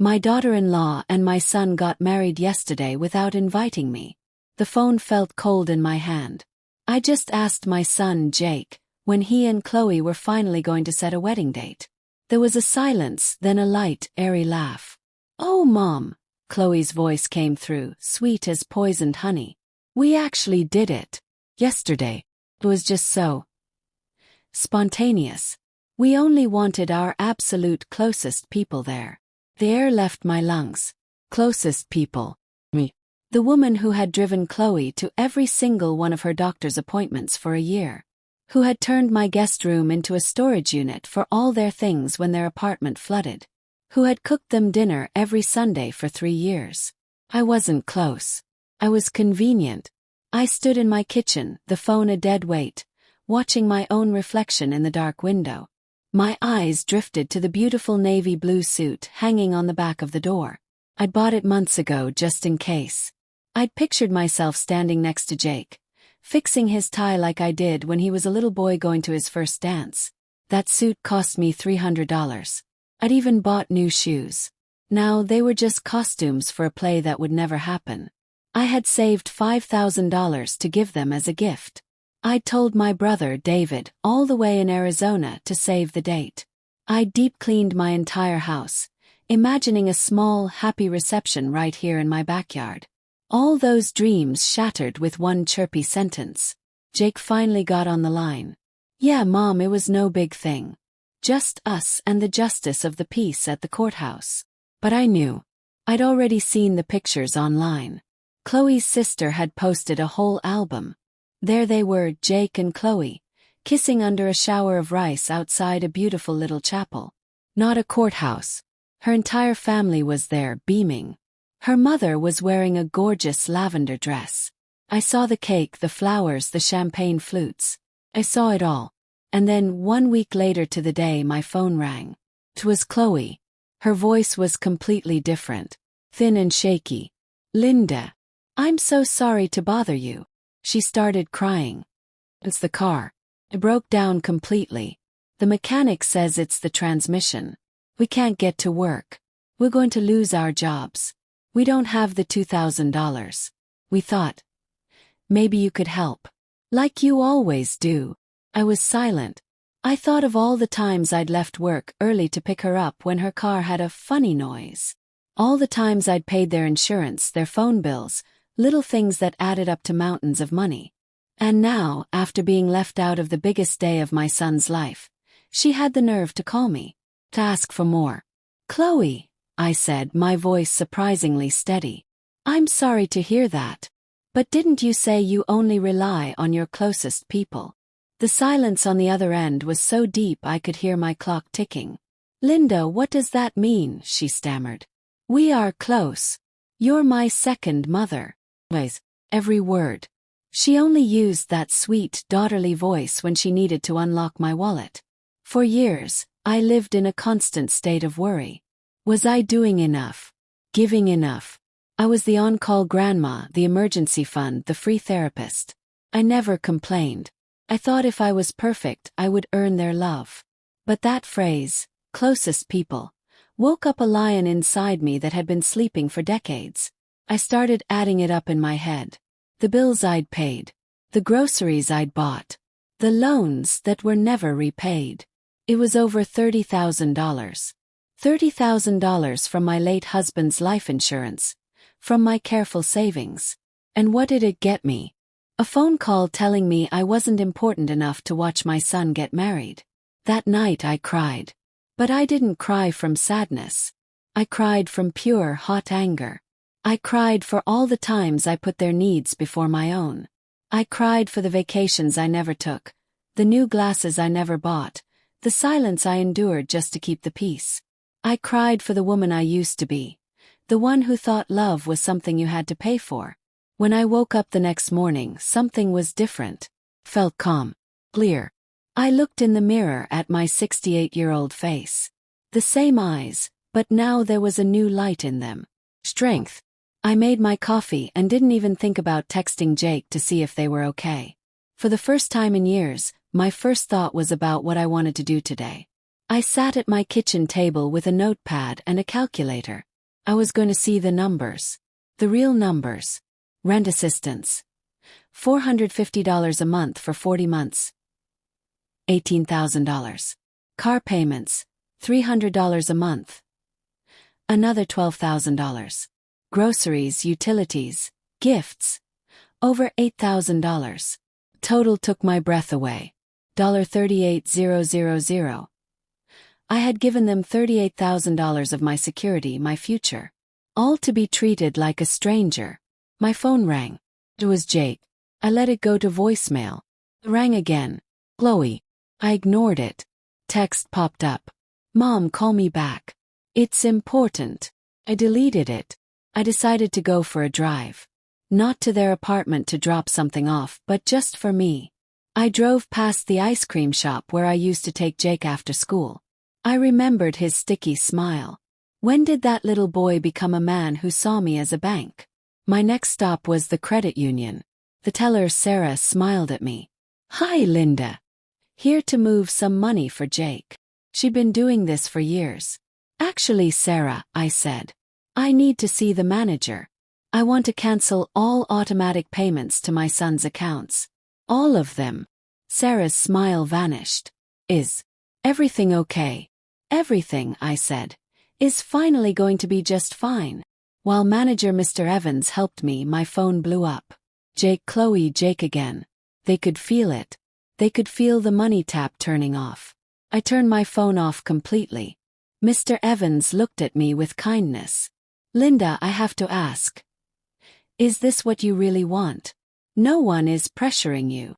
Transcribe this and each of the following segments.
My daughter-in-law and my son got married yesterday without inviting me. The phone felt cold in my hand. I just asked my son, Jake, when he and Chloe were finally going to set a wedding date. There was a silence, then a light, airy laugh. "Oh, Mom," Chloe's voice came through, sweet as poisoned honey. "We actually did it. Yesterday. It was just so spontaneous. We only wanted our absolute closest people there." The air left my lungs. Closest people. Me. The woman who had driven Chloe to every single one of her doctor's appointments for a year. Who had turned my guest room into a storage unit for all their things when their apartment flooded. Who had cooked them dinner every Sunday for 3 years. I wasn't close. I was convenient. I stood in my kitchen, the phone a dead weight, watching my own reflection in the dark window. My eyes drifted to the beautiful navy blue suit hanging on the back of the door. I'd bought it months ago just in case. I'd pictured myself standing next to Jake, fixing his tie like I did when he was a little boy going to his first dance. That suit cost me $300. I'd even bought new shoes. Now they were just costumes for a play that would never happen. I had saved $5,000 to give them as a gift. I'd told my brother, David, all the way in Arizona to save the date. I'd deep-cleaned my entire house, imagining a small, happy reception right here in my backyard. All those dreams shattered with one chirpy sentence. Jake finally got on the line. "Yeah, Mom, it was no big thing. Just us and the justice of the peace at the courthouse." But I knew. I'd already seen the pictures online. Chloe's sister had posted a whole album. There they were, Jake and Chloe, kissing under a shower of rice outside a beautiful little chapel. Not a courthouse. Her entire family was there, beaming. Her mother was wearing a gorgeous lavender dress. I saw the cake, the flowers, the champagne flutes. I saw it all. And then 1 week later to the day my phone rang. 'Twas Chloe. Her voice was completely different. Thin and shaky. "Linda. I'm so sorry to bother you." She started crying. "It's the car. It broke down completely. The mechanic says it's the transmission. We can't get to work. We're going to lose our jobs. We don't have the $2,000. We thought maybe you could help. Like you always do." I was silent. I thought of all the times I'd left work early to pick her up when her car had a funny noise. All the times I'd paid their insurance, their phone bills, little things that added up to mountains of money. And now, after being left out of the biggest day of my son's life, she had the nerve to call me, to ask for more. "Chloe," I said, my voice surprisingly steady. "I'm sorry to hear that. But didn't you say you only rely on your closest people?" The silence on the other end was so deep I could hear my clock ticking. "Linda, what does that mean?" she stammered. "We are close. You're my second mother." Every word. She only used that sweet, daughterly voice when she needed to unlock my wallet. For years, I lived in a constant state of worry. Was I doing enough? Giving enough? I was the on-call grandma, the emergency fund, the free therapist. I never complained. I thought if I was perfect, I would earn their love. But that phrase, closest people, woke up a lion inside me that had been sleeping for decades. I started adding it up in my head. The bills I'd paid. The groceries I'd bought. The loans that were never repaid. It was over $30,000. $30,000 from my late husband's life insurance. From my careful savings. And what did it get me? A phone call telling me I wasn't important enough to watch my son get married. That night I cried. But I didn't cry from sadness. I cried from pure, hot anger. I cried for all the times I put their needs before my own. I cried for the vacations I never took, the new glasses I never bought, the silence I endured just to keep the peace. I cried for the woman I used to be, the one who thought love was something you had to pay for. When I woke up the next morning, something was different. Felt calm, clear. I looked in the mirror at my 68-year-old face. The same eyes, but now there was a new light in them. Strength. I made my coffee and didn't even think about texting Jake to see if they were okay. For the first time in years, my first thought was about what I wanted to do today. I sat at my kitchen table with a notepad and a calculator. I was going to see the numbers. The real numbers. Rent assistance. $450 a month for 40 months. $18,000. Car payments. $300 a month. Another $12,000. Groceries, utilities, gifts. Over $8,000. Total took my breath away. $38,000. I had given them $38,000 of my security, my future. All to be treated like a stranger. My phone rang. It was Jake. I let it go to voicemail. It rang again. Chloe. I ignored it. Text popped up. Mom, call me back. It's important. I deleted it. I decided to go for a drive. Not to their apartment to drop something off, but just for me. I drove past the ice cream shop where I used to take Jake after school. I remembered his sticky smile. When did that little boy become a man who saw me as a bank? My next stop was the credit union. The teller, Sarah, smiled at me. Hi, Linda. Here to move some money for Jake. She'd been doing this for years. Actually, Sarah, I said. I need to see the manager. I want to cancel all automatic payments to my son's accounts. All of them. Sarah's smile vanished. Is everything okay? Everything, I said, is finally going to be just fine. While manager Mr. Evans helped me, my phone blew up. Jake, Chloe, Jake again. They could feel it. They could feel the money tap turning off. I turned my phone off completely. Mr. Evans looked at me with kindness. Linda, I have to ask. Is this what you really want? No one is pressuring you.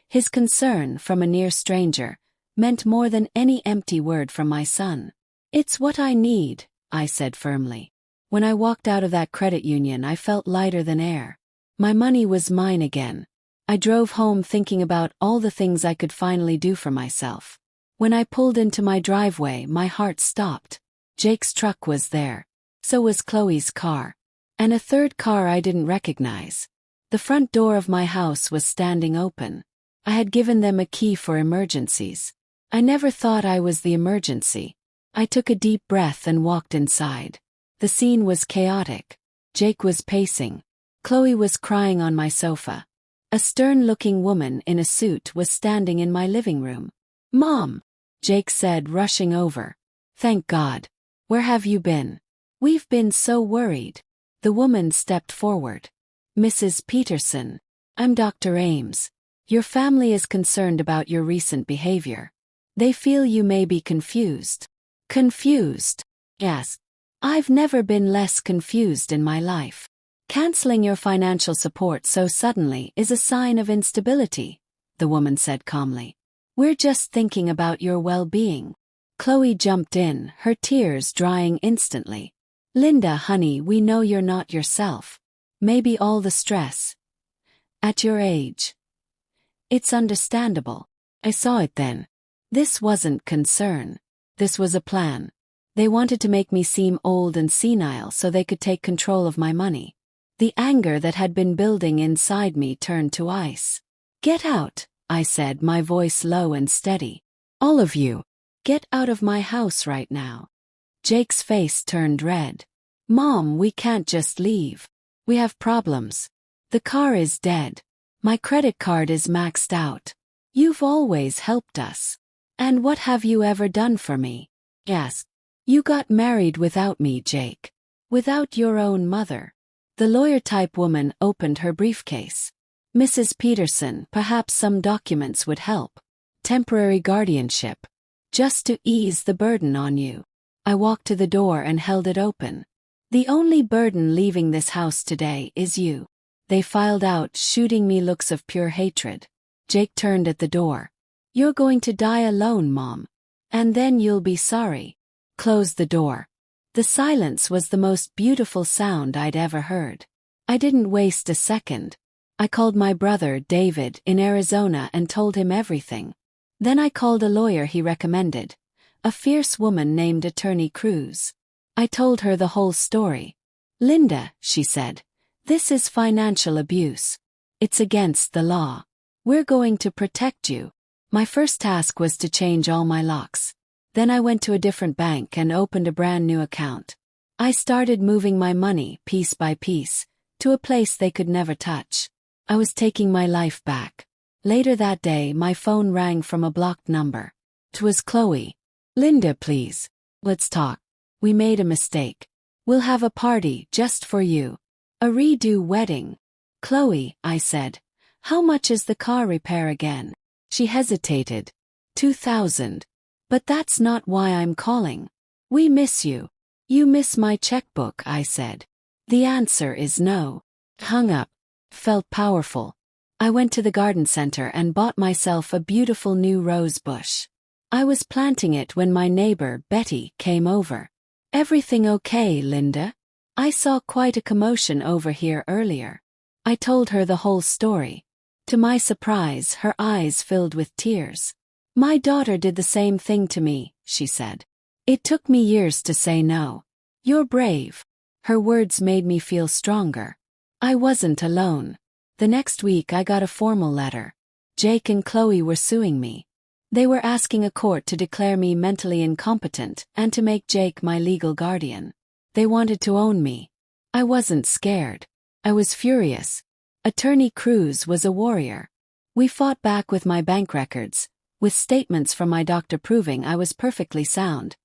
His concern from a near stranger meant more than any empty word from my son. It's what I need, I said firmly. When I walked out of that credit union, I felt lighter than air. My money was mine again. I drove home thinking about all the things I could finally do for myself. When I pulled into my driveway, my heart stopped. Jake's truck was there. So was Chloe's car. And a third car I didn't recognize. The front door of my house was standing open. I had given them a key for emergencies. I never thought I was the emergency. I took a deep breath and walked inside. The scene was chaotic. Jake was pacing. Chloe was crying on my sofa. A stern-looking woman in a suit was standing in my living room. Mom, Jake said, rushing over. Thank God. Where have you been? We've been so worried. The woman stepped forward. Mrs. Peterson, I'm Dr. Ames. Your family is concerned about your recent behavior. They feel you may be confused. Confused? Yes. I've never been less confused in my life. Canceling your financial support so suddenly is a sign of instability, the woman said calmly. We're just thinking about your well-being. Chloe jumped in, her tears drying instantly. Linda, honey, we know you're not yourself. Maybe all the stress. At your age. It's understandable. I saw it then. This wasn't concern. This was a plan. They wanted to make me seem old and senile so they could take control of my money. The anger that had been building inside me turned to ice. Get out, I said, my voice low and steady. All of you. Get out of my house right now. Jake's face turned red. Mom, we can't just leave. We have problems. The car is dead. My credit card is maxed out. You've always helped us. And what have you ever done for me? Yes. You got married without me, Jake. Without your own mother. The lawyer-type woman opened her briefcase. Mrs. Peterson, perhaps some documents would help. Temporary guardianship. Just to ease the burden on you. I walked to the door and held it open. The only burden leaving this house today is you. They filed out, shooting me looks of pure hatred. Jake turned at the door. You're going to die alone, Mom. And then you'll be sorry. Close the door. The silence was the most beautiful sound I'd ever heard. I didn't waste a second. I called my brother, David, in Arizona and told him everything. Then I called a lawyer he recommended, a fierce woman named Attorney Cruz. I told her the whole story. Linda, she said, this is financial abuse. It's against the law. We're going to protect you. My first task was to change all my locks. Then I went to a different bank and opened a brand new account. I started moving my money, piece by piece, to a place they could never touch. I was taking my life back. Later that day, my phone rang from a blocked number. It was Chloe. "Linda, please. Let's talk. We made a mistake. We'll have a party just for you. A redo wedding." "Chloe," I said, "how much is the car repair again?" She hesitated. 2,000. "But that's not why I'm calling. We miss you." "You miss my checkbook," I said. "The answer is no." Hung up. Felt powerful. I went to the garden center and bought myself a beautiful new rose bush. I was planting it when my neighbor, Betty, came over. "Everything okay, Linda? I saw quite a commotion over here earlier." I told her the whole story. To my surprise, her eyes filled with tears. "My daughter did the same thing to me," she said. "It took me years to say no. You're brave." Her words made me feel stronger. I wasn't alone. The next week I got a formal letter. Jake and Chloe were suing me. They were asking a court to declare me mentally incompetent and to make Jake my legal guardian. They wanted to own me. I wasn't scared. I was furious. Attorney Cruz was a warrior. We fought back with my bank records, with statements from my doctor proving I was perfectly sound,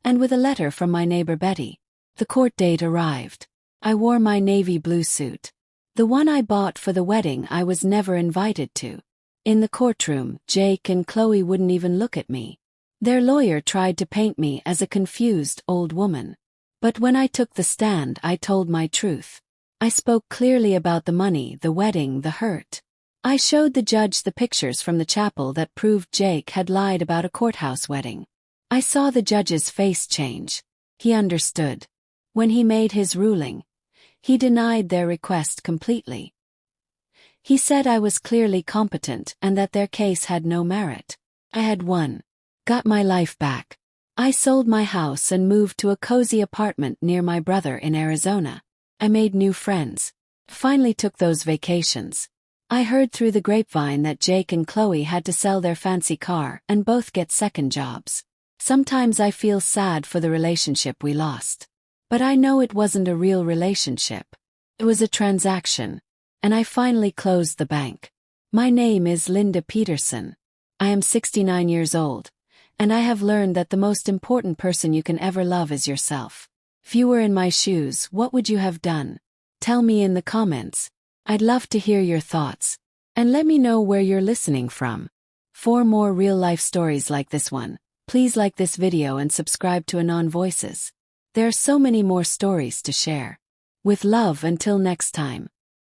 and with a letter from my neighbor Betty. The court date arrived. I wore my navy blue suit. The one I bought for the wedding I was never invited to. In the courtroom, Jake and Chloe wouldn't even look at me. Their lawyer tried to paint me as a confused old woman. But when I took the stand, I told my truth. I spoke clearly about the money, the wedding, the hurt. I showed the judge the pictures from the chapel that proved Jake had lied about a courthouse wedding. I saw the judge's face change. He understood. When he made his ruling, he denied their request completely. He said I was clearly competent and that their case had no merit. I had won. Got my life back. I sold my house and moved to a cozy apartment near my brother in Arizona. I made new friends. Finally took those vacations. I heard through the grapevine that Jake and Chloe had to sell their fancy car and both get second jobs. Sometimes I feel sad for the relationship we lost. But I know it wasn't a real relationship. It was a transaction. And I finally closed the bank. My name is Linda Peterson. I am 69 years old, and I have learned that the most important person you can ever love is yourself. If you were in my shoes, what would you have done? Tell me in the comments. I'd love to hear your thoughts. And let me know where you're listening from. For more real-life stories like this one, please like this video and subscribe to Anon Voices. There are so many more stories to share. With love, until next time.